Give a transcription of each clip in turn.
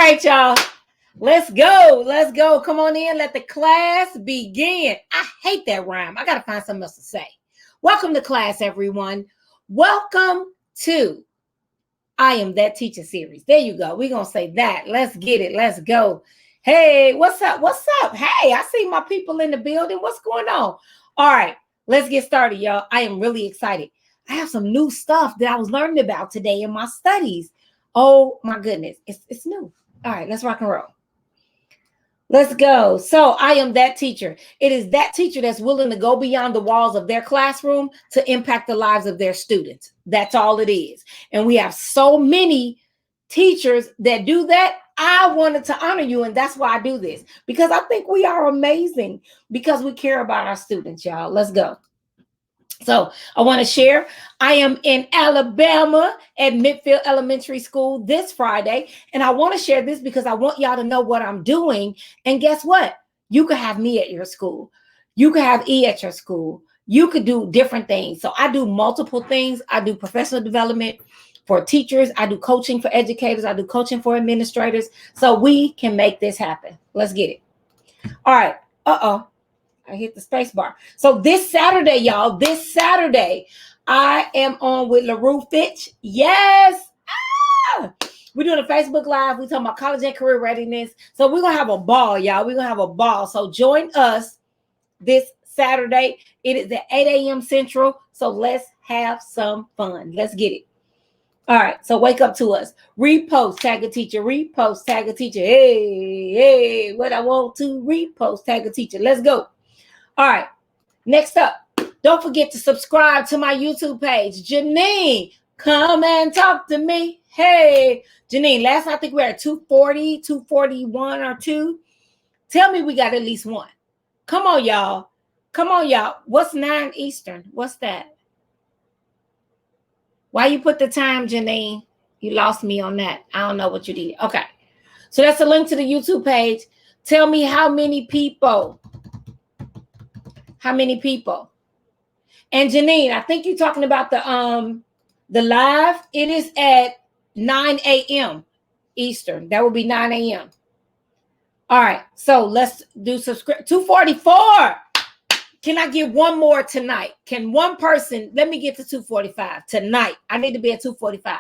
right, y'all. Let's go. Let's go. Come on in. Let the class begin. I hate that rhyme. I got to find something else to say. Welcome to class, everyone. Welcome to I Am That Teacher series. There you go. We're going to say that. Let's get it. Let's go. Hey, what's up? What's up? Hey, I see my people in the building. What's going on? All right, let's get started, y'all. I am really excited. I have some new stuff that I was learning about today in my studies. Oh, my goodness. It's new. All right, let's rock and roll. Let's go. So I am that teacher. It is that teacher that's willing to go beyond the walls of their classroom to impact the lives of their students. That's all it is. And we have so many teachers that do that. I wanted to honor you, and that's why I do this, because I think we are amazing because we care about our students, y'all. Let's go. So I want to share, I am in Alabama at Midfield Elementary School this Friday. And I want to share this because I want y'all to know what I'm doing. And guess what? You could have me at your school. You could have E at your school. You could do different things. So I do multiple things. I do professional development for teachers. I do coaching for educators. I do coaching for administrators. So we can make this happen. Let's get it. All right. I hit the space bar. So this Saturday, y'all, I am on with LaRue Fitch. Yes. We're doing a Facebook Live. We're talking about college and career readiness. So we're going to have a ball, y'all. We're going to have a ball. So join us this Saturday. It is at 8 a.m. Central. So let's have some fun. Let's get it. All right. So wake up to us. Repost, tag a teacher. Repost, tag a teacher. Hey, what I want to repost, tag a teacher. Let's go. All right, next up, don't forget to subscribe to my YouTube page. Janine, come and talk to me. Hey, Janine, last night I think we were at 240, 241 or 2. Tell me we got at least one. Come on, y'all. Come on, y'all. What's 9 Eastern? What's that? Why you put the time, Janine? You lost me on that. I don't know what you did. Okay, so that's a link to the YouTube page. Tell me how many people. How many people? And Janine, I think you're talking about the live. It is at 9 a.m. Eastern. That will be 9 a.m. All right. So let's do subscribe. 244. Can I get one more tonight? Can one person let me get to 245 tonight? I need to be at 245.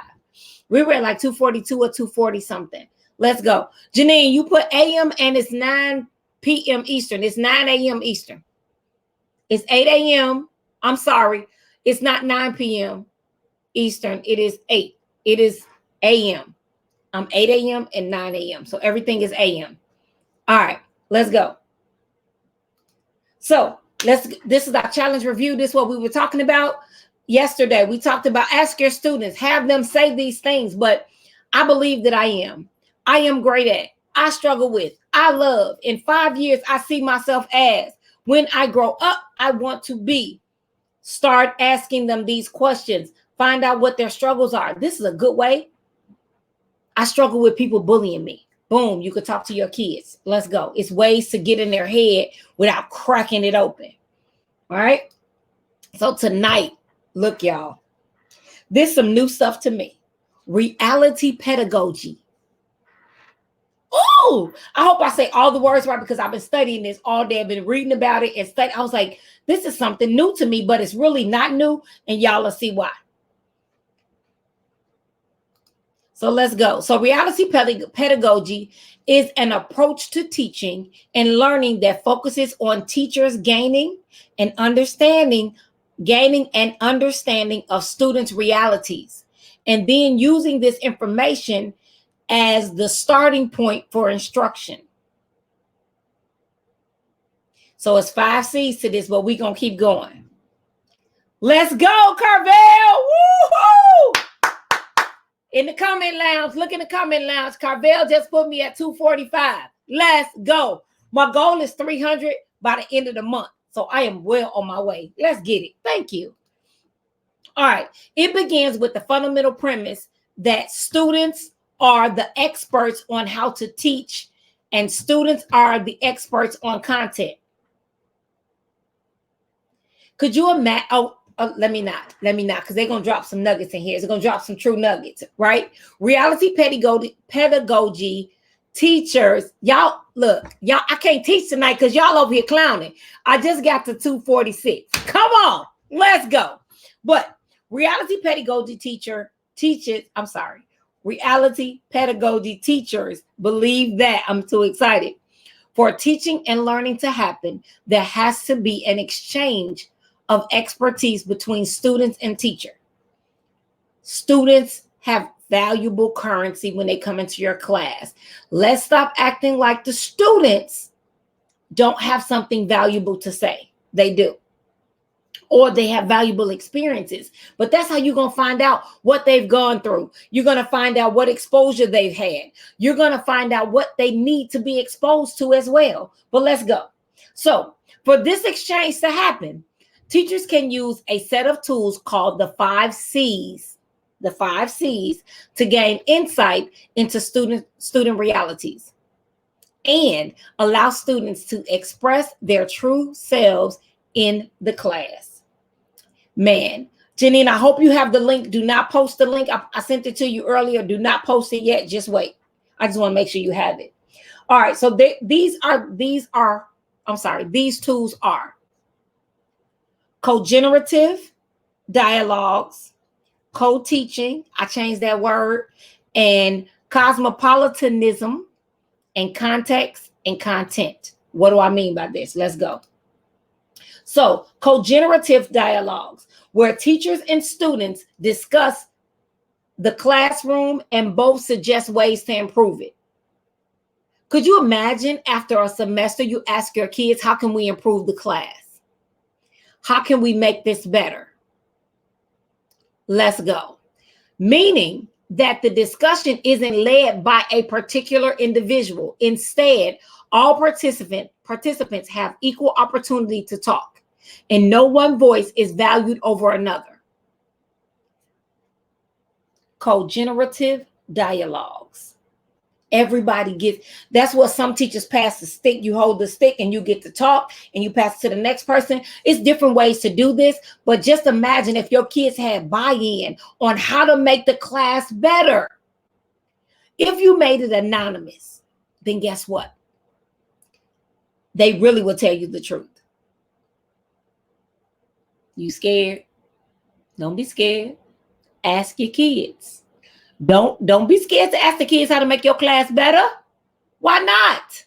We were at like 242 or 240 something. Let's go. Janine, you put a.m. and it's 9 p.m. Eastern. It's 9 a.m. Eastern. It's 8 a.m. I'm sorry. It's not 9 p.m. Eastern. It is 8. It is a.m. I'm 8 a.m. and 9 a.m. So everything is a.m. All right, let's go. So this is our challenge review. This is what we were talking about yesterday. We talked about ask your students, have them say these things, but I believe that I am great at, I struggle with, I love. In 5 years, I see myself as. When I grow up, I want to be. Start asking them these questions. Find out what their struggles are. This is a good way. I struggle with people bullying me. Boom, you could talk to your kids. Let's go. It's ways to get in their head without cracking it open. All right? So tonight, look, y'all. This is some new stuff to me. Reality pedagogy. Oh, I hope I say all the words right because I've been studying this all day. I've been reading about it and studying. I was like, this is something new to me, but it's really not new. And y'all will see why. So let's go. So reality pedagogy is an approach to teaching and learning that focuses on teachers gaining an understanding of students' realities, and then using this information as the starting point for instruction. So it's 5 C's to this, but we're going to keep going. Let's go, Carvel. Woo-hoo! In the comment lounge, look in the comment lounge. Carvel just put me at 245. Let's go. My goal is 300 by the end of the month. So I am well on my way. Let's get it. Thank you. All right. It begins with the fundamental premise that students are the experts on how to teach, and students are the experts on content. Could you imagine? Let me not, because they're going to drop some nuggets in here. They're going to drop some true nuggets, right? Reality pedagogy teachers, y'all, look, y'all, I can't teach tonight because y'all over here clowning. I just got to 246. Come on, let's go. But reality pedagogy reality pedagogy teachers believe that, I'm too excited, for teaching and learning to happen, there has to be an exchange of expertise between students and teacher. Students have valuable currency when they come into your class. Let's stop acting like the students don't have something valuable to say. They do. Or they have valuable experiences. But that's how you're going to find out what they've gone through. You're going to find out what exposure they've had. You're going to find out what they need to be exposed to as well. But let's go. So for this exchange to happen, teachers can use a set of tools called the 5 C's. The 5 C's to gain insight into student realities and allow students to express their true selves in the class. Man, Janine, I hope you have the link. Do not post the link. I sent it to you earlier. Do not post it yet. Just wait. I just want to make sure you have it. All right. So these tools are co-generative dialogues, co-teaching, I changed that word, and cosmopolitanism, and context and content. What do I mean by this? Let's go. So co-generative dialogues, where teachers and students discuss the classroom and both suggest ways to improve it. Could you imagine after a semester, you ask your kids, how can we improve the class? How can we make this better? Let's go. Meaning that the discussion isn't led by a particular individual. Instead, all participants have equal opportunity to talk, and no one voice is valued over another. Co-generative dialogues. Everybody gets, that's what some teachers pass the stick. You hold the stick and you get to talk and you pass it to the next person. It's different ways to do this, but just imagine if your kids had buy-in on how to make the class better. If you made it anonymous, then guess what? They really will tell you the truth. You scared? Don't be scared. Ask your kids. Don't be scared to ask the kids how to make your class better. Why not?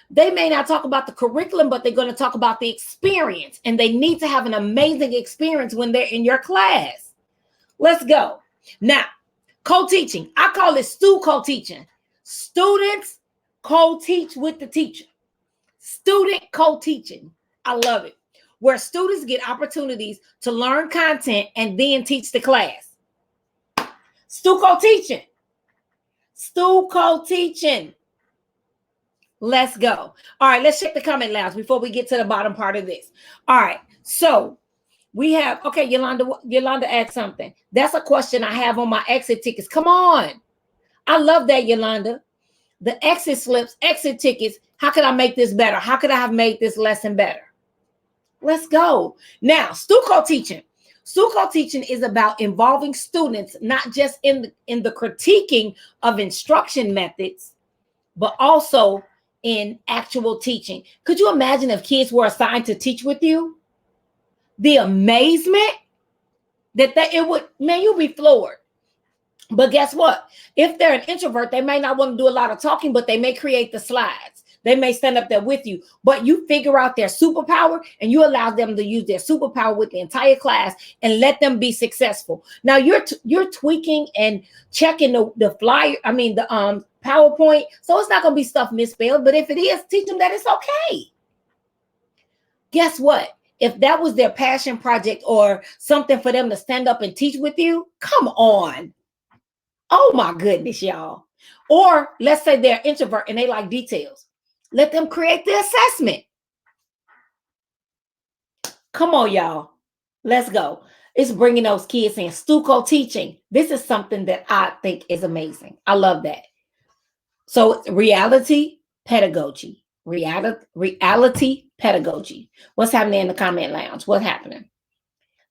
They may not talk about the curriculum, but they're going to talk about the experience, and they need to have an amazing experience when they're in your class. Let's go. Now, co-teaching. I call it co-teaching. Students co-teach with the teacher. Student co-teaching. I love it. Where students get opportunities to learn content and then teach the class. co-teaching. Co-teaching. Let's go. All right, let's check the comment lounge before we get to the bottom part of this. All right, so we have, okay, Yolanda asked something. That's a question I have on my exit tickets. Come on. I love that, Yolanda. The exit slips, exit tickets. How could I make this better? How could I have made this lesson better? Let's go. Now, co-teaching. Co-teaching is about involving students, not just in the critiquing of instruction methods, but also in actual teaching. Could you imagine if kids were assigned to teach with you? The amazement that it would, man, you'll be floored. But guess what? If they're an introvert, they may not want to do a lot of talking, but they may create the slides. They may stand up there with you, but you figure out their superpower and you allow them to use their superpower with the entire class and let them be successful. Now you're tweaking and checking the flyer, the PowerPoint. So it's not going to be stuff misspelled, but if it is, teach them that it's okay. Guess what? If that was their passion project or something for them to stand up and teach with you, come on. Oh my goodness, y'all. Or let's say they're introvert and they like details. Let them create the assessment. Come on, y'all. Let's go. It's bringing those kids in. co-teaching. This is something that I think is amazing. I love that. So reality pedagogy. Reality pedagogy. What's happening in the comment lounge? What's happening?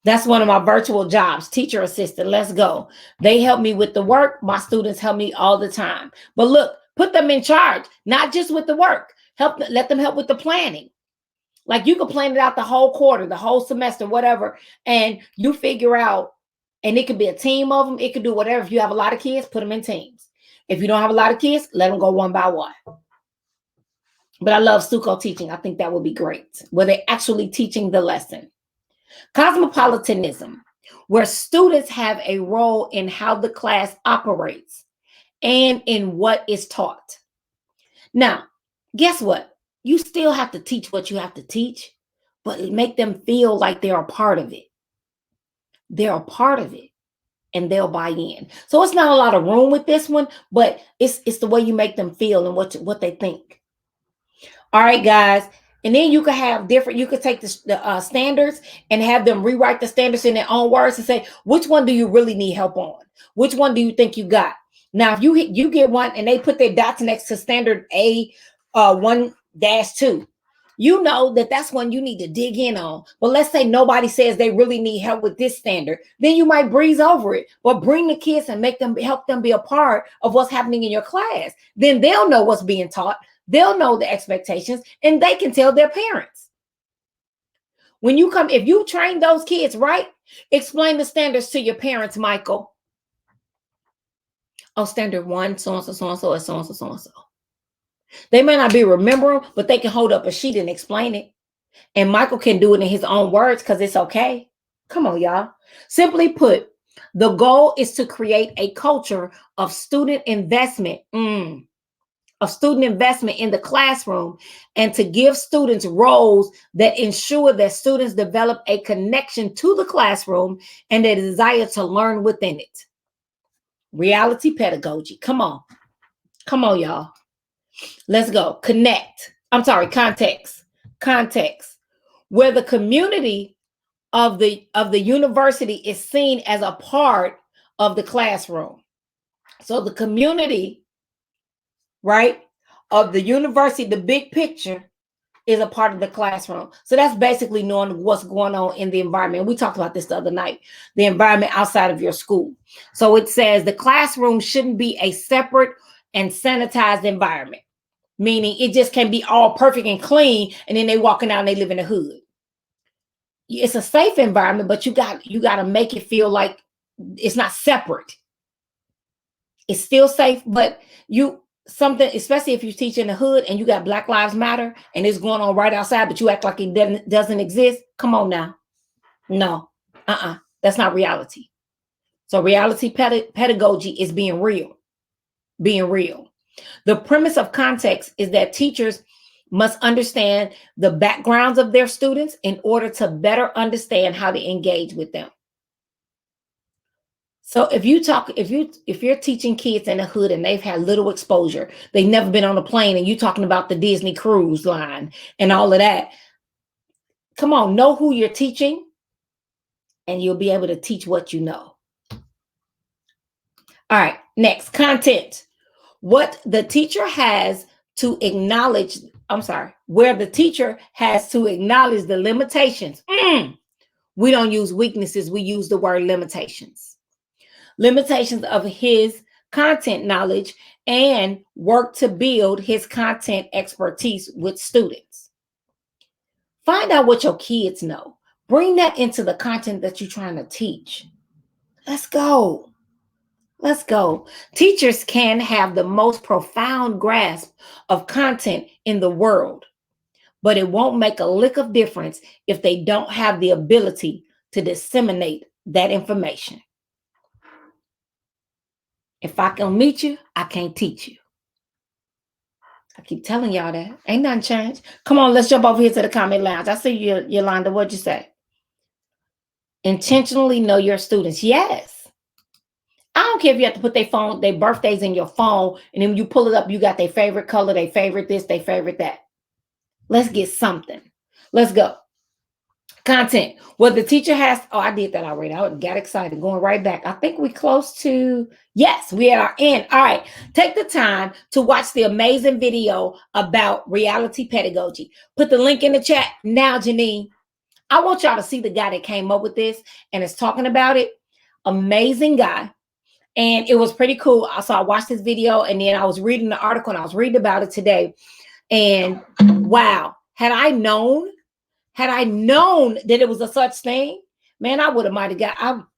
That's one of my virtual jobs, teacher assistant. Let's go. They help me with the work. My students help me all the time. But look, Put them in charge, not just with the work. Let them help with the planning. Like you could plan it out the whole quarter, the whole semester, whatever, and you figure out, and it could be a team of them. It could do whatever. If you have a lot of kids, put them in teams. If you don't have a lot of kids, let them go one by one. But I love Stuco teaching. I think that would be great, where they're actually teaching the lesson. Cosmopolitanism, where students have a role in how the class operates and in what is taught. Now, guess what? You still have to teach what you have to teach, but make them feel like they're a part of it. They're a part of it, and they'll buy in. So it's not a lot of room with this one, but it's the way you make them feel and what they think. All right, guys. And then you could have different, you could take the standards and have them rewrite the standards in their own words and say, which one do you really need help on? Which one do you think you got? Now, if you get one and they put their dots next to standard A 1-2, you know that's one you need to dig in on. But let's say nobody says they really need help with this standard. Then you might breeze over it, but bring the kids and help them be a part of what's happening in your class. Then they'll know what's being taught. They'll know the expectations, and they can tell their parents. When you come, if you train those kids right, explain the standards to your parents, Michael. Oh, standard 1, so-and-so, so-and-so, and so-and-so, so-and-so. They may not be remembering, but they can hold up a sheet and explain it. And Michael can do it in his own words because it's okay. Come on, y'all. Simply put, the goal is to create a culture of student investment. Of student investment in the classroom, and to give students roles that ensure that students develop a connection to the classroom and a desire to learn within it. Reality pedagogy. Come on, y'all. Let's go. Context, where the community of the university is seen as a part of the classroom. So the community, right, of the university, the big picture, is a part of the classroom. So that's basically knowing what's going on in the environment. We talked about this the other night, the environment outside of your school. So it says the classroom shouldn't be a separate and sanitized environment, meaning it just can't be all perfect and clean, and then they walking out and they live in the hood. It's a safe environment, but you got to make it feel like it's not separate. It's still safe, but something, especially if you teach in the hood and you got Black Lives Matter and it's going on right outside, but you act like it doesn't exist. Come on now. No, that's not reality. So reality pedagogy is being real. The premise of context is that teachers must understand the backgrounds of their students in order to better understand how to engage with them. So if you're teaching kids in the hood and they've had little exposure, they've never been on a plane, and you're talking about the Disney cruise line and all of that, come on, know who you're teaching, and you'll be able to teach what you know. All right, next, content. What the teacher has to acknowledge, where the teacher has to acknowledge the limitations. We don't use weaknesses, we use the word limitations. Limitations of his content knowledge and work to build his content expertise with students. Find out what your kids know. Bring that into the content that you're trying to teach. Let's go. Teachers can have the most profound grasp of content in the world, but it won't make a lick of difference if they don't have the ability to disseminate that information. If I can meet you, I can't teach you. I keep telling y'all that. Ain't nothing changed. Come on, let's jump over here to the comment lounge. I see you, Yolanda. What'd you say? Intentionally know your students. Yes. I don't care if you have to put their birthdays in your phone, and then you pull it up, you got their favorite color, their favorite this, their favorite that. Let's get something. Let's go. Content. Well, the teacher has, I did that already. I got excited going right back. I think we close to, yes, we at our end. All right. Take the time to watch the amazing video about reality pedagogy. Put the link in the chat now, Janine. I want y'all to see the guy that came up with this and is talking about it. Amazing guy. And it was pretty cool. So I watched this video, and then I was reading the article, and I was reading about it today. And wow, had I known that it was a such thing, man, I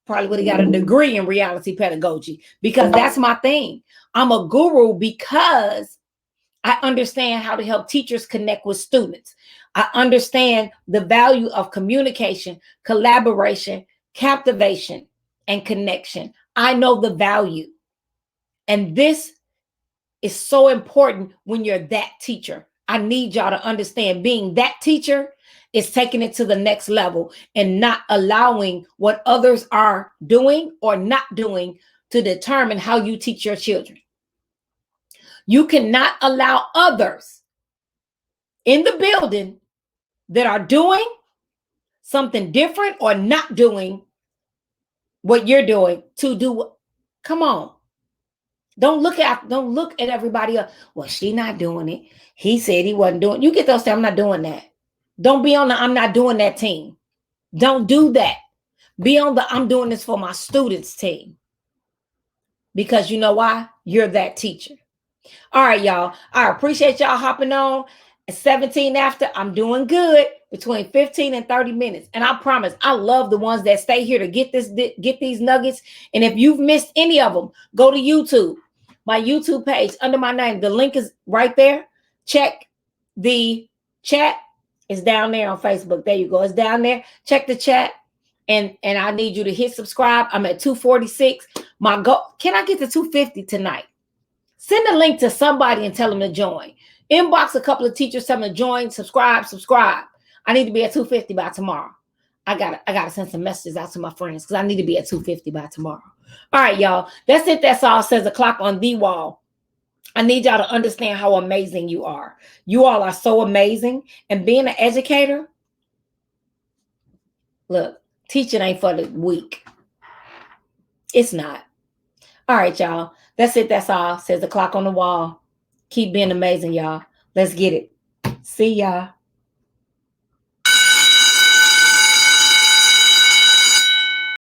probably would have got a degree in reality pedagogy, because that's my thing. I'm a guru because I understand how to help teachers connect with students. I understand the value of communication, collaboration, captivation, and connection. I know the value. And this is so important when you're that teacher. I need y'all to understand, being that teacher is taking it to the next level and not allowing what others are doing or not doing to determine how you teach your children. You cannot allow others in the building that are doing something different or not doing what you're doing to do. Come on. Don't look at everybody else. Well, she not doing it. He said he wasn't doing it. You get those, I'm not doing that. Don't be on the I'm not doing that team. Don't do that. Be on the I'm doing this for my students team. Because you know why? You're that teacher. All right, y'all. I appreciate y'all hopping on. At 17 after, I'm doing good, between 15 and 30 minutes. And I promise, I love the ones that stay here to get these nuggets. And if you've missed any of them, go to YouTube, my YouTube page under my name. The link is right there. Check the chat. It's down there on Facebook. There you go. It's down there. Check the chat. And I need you to hit subscribe. I'm at 246. My goal, can I get to 250 tonight? Send a link to somebody and tell them to join. Inbox a couple of teachers, tell them to join, subscribe. I need to be at 250 by tomorrow. I gotta send some messages out to my friends because I need to be at 250 by tomorrow. All right, y'all. That's it. That's all. Says the clock on the wall. I need y'all to understand how amazing you are. You all are so amazing. And being an educator, look, teaching ain't for the weak. It's not. All right, y'all. That's it. That's all. Says the clock on the wall. Keep being amazing, y'all. Let's get it. See y'all.